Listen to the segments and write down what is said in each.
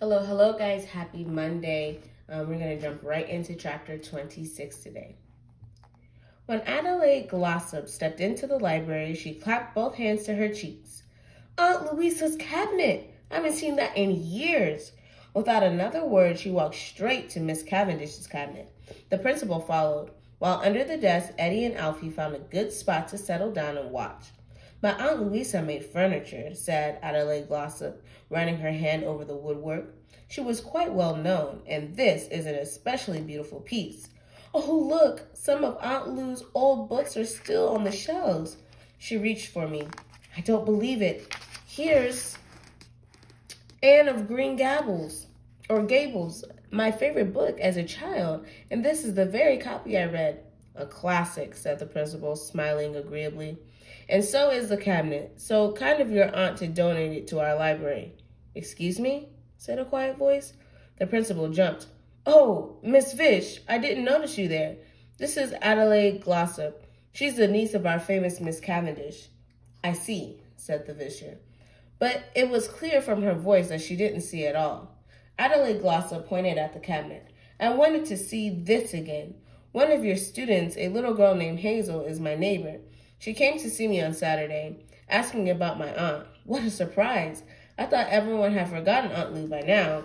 Hello guys, happy Monday. We're gonna jump right into chapter 26 today. When Adelaide Glossop stepped into the library, she clapped both hands to her cheeks. Aunt Louisa's cabinet! I haven't seen that in years. Without another word, she walked straight to Miss Cavendish's cabinet. The principal followed, while under the desk, Eddie and Alfie found a good spot to settle down and watch. My Aunt Louisa made furniture, said Adelaide Glossop, running her hand over the woodwork. She was quite well known, and this is an especially beautiful piece. Oh, look, some of Aunt Lou's old books are still on the shelves. She reached for me. I don't believe it. Here's Anne of Green Gables, my favorite book as a child, and this is the very copy I read. A classic, said the principal, smiling agreeably. And so is the cabinet, so kind of your aunt to donate it to our library. Excuse me? Said a quiet voice. The principal jumped. Oh, Miss Fish, I didn't notice you there. This is Adelaide Glossop. She's the niece of our famous Miss Cavendish. I see, said the Visher. But it was clear from her voice that she didn't see at all. Adelaide Glossop pointed at the cabinet. I wanted to see this again. One of your students, a little girl named Hazel, is my neighbor. She came to see me on Saturday, asking about my aunt. What a surprise. I thought everyone had forgotten Aunt Lou by now.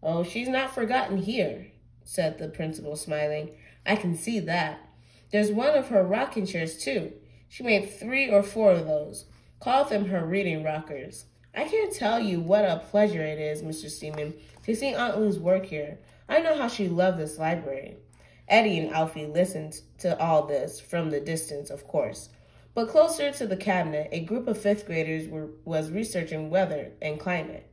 Oh, she's not forgotten here, said the principal, smiling. I can see that. There's one of her rocking chairs, too. She made 3 or 4 of those. Called them her reading rockers. I can't tell you what a pleasure it is, Mr. Seaman, to see Aunt Lou's work here. I know how she loved this library. Eddie and Alfie listened to all this from the distance, of course. But closer to the cabinet, a group of 5th graders was researching weather and climate.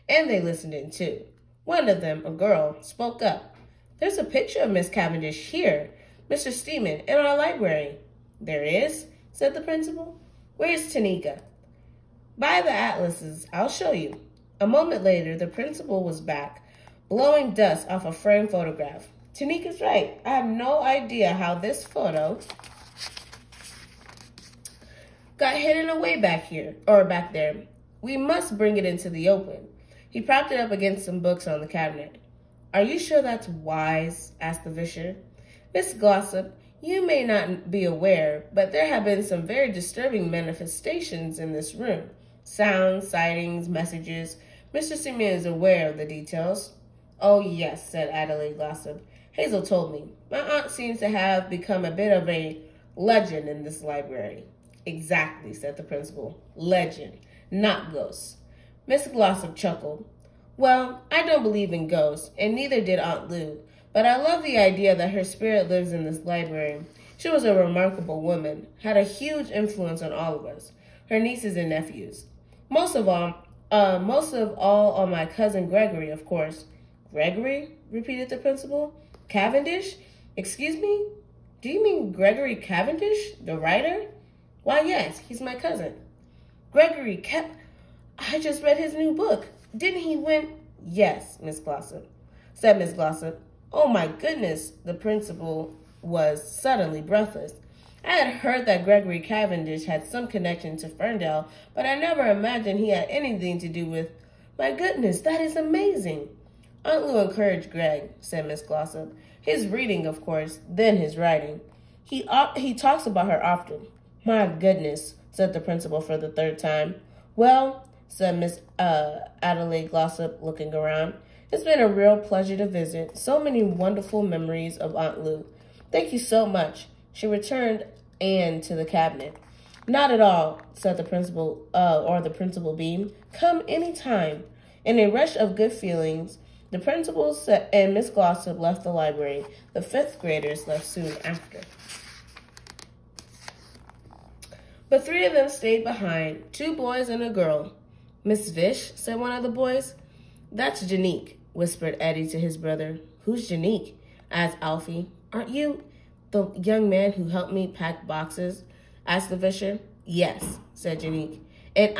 And they listened in too. One of them, a girl, spoke up. There's a picture of Miss Cavendish here, Mr. Steeman, in our library. There is, said the principal. Where's Tanika? By the atlases, I'll show you. A moment later, the principal was back, blowing dust off a framed photograph. Tanika's right. I have no idea how this photo got hidden away back there. We must bring it into the open. He propped it up against some books on the cabinet. Are you sure that's wise? Asked the Visher. Miss Glossop, you may not be aware, but there have been some very disturbing manifestations in this room. Sounds, sightings, messages. Mr. Seaman is aware of the details. Oh, yes, said Adelaide Glossop. Hazel told me. My aunt seems to have become a bit of a legend in this library. Exactly, said the principal. Legend, not ghosts. Miss Glossop chuckled. Well, I don't believe in ghosts, and neither did Aunt Lou, but I love the idea that her spirit lives in this library. She was a remarkable woman, had a huge influence on all of us, her nieces and nephews. Most of all on my cousin Gregory, of course. Gregory? Repeated the principal. Cavendish? Excuse me? Do you mean Gregory Cavendish, the writer? Why, yes, he's my cousin. Gregory I just read his new book. Didn't he win? Yes, Miss Glossop, said Miss Glossop. Oh, my goodness, the principal was suddenly breathless. I had heard that Gregory Cavendish had some connection to Ferndale, but I never imagined he had anything to do with... My goodness, that is amazing. Aunt Lou encouraged Greg, said Miss Glossop. His reading, of course, then his writing. He talks about her often. My goodness, said the principal for the 3rd time. Well, said Miss Adelaide Glossop, looking around. It's been a real pleasure to visit. So many wonderful memories of Aunt Lou. Thank you so much. She returned Anne to the cabinet. Not at all, said the principal, the principal beamed. Come any time. In a rush of good feelings, the principal and Miss Glossop left the library. The 5th graders left soon after. But 3 of them stayed behind, 2 boys and a girl. Miss Vish, said one of the boys. That's Janique, whispered Eddie to his brother. Who's Janique? Asked Alfie. Aren't you the young man who helped me pack boxes? Asked the Visher. Yes, said Janique. And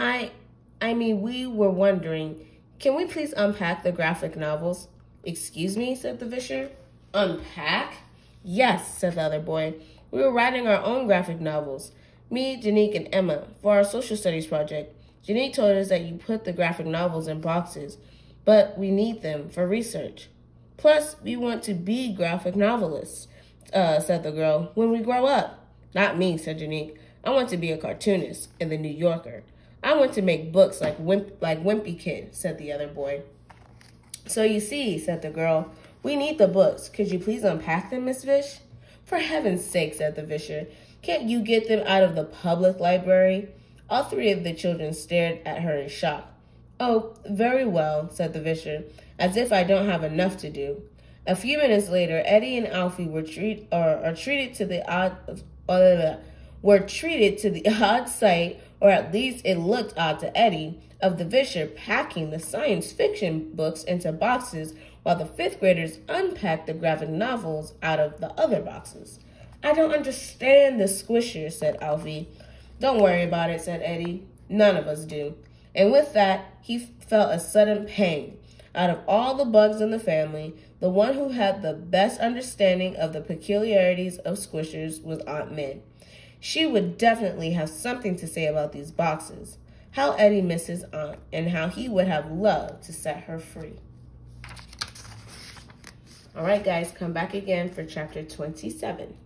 I mean, we were wondering, can we please unpack the graphic novels? Excuse me, said the Visher. Unpack? Yes, said the other boy. We were writing our own graphic novels. Me, Janique, and Emma, for our social studies project. Janique told us that you put the graphic novels in boxes. but we need them for research. Plus, we want to be graphic novelists, said the girl, when we grow up. Not me, said Janique. I want to be a cartoonist in the New Yorker. I want to make books like Wimpy Kid, said the other boy. So you see, said the girl, we need the books. Could you please unpack them, Miss Vish? For heaven's sake, said the Visher. Can't you get them out of the public library? All three of the children stared at her in shock. Oh, very well, said the Visher, as if I don't have enough to do. A few minutes later, Eddie and Alfie were treated to the odd sight, or at least it looked odd to Eddie, of the Visher packing the science fiction books into boxes while the fifth graders unpacked the graphic novels out of the other boxes. I don't understand the Squisher, said Alfie. Don't worry about it, said Eddie. None of us do. And with that, he felt a sudden pang. Out of all the bugs in the family, the one who had the best understanding of the peculiarities of Squishers was Aunt Min. She would definitely have something to say about these boxes. How Eddie missed his aunt, and how he would have loved to set her free. All right, guys, come back again for chapter 27.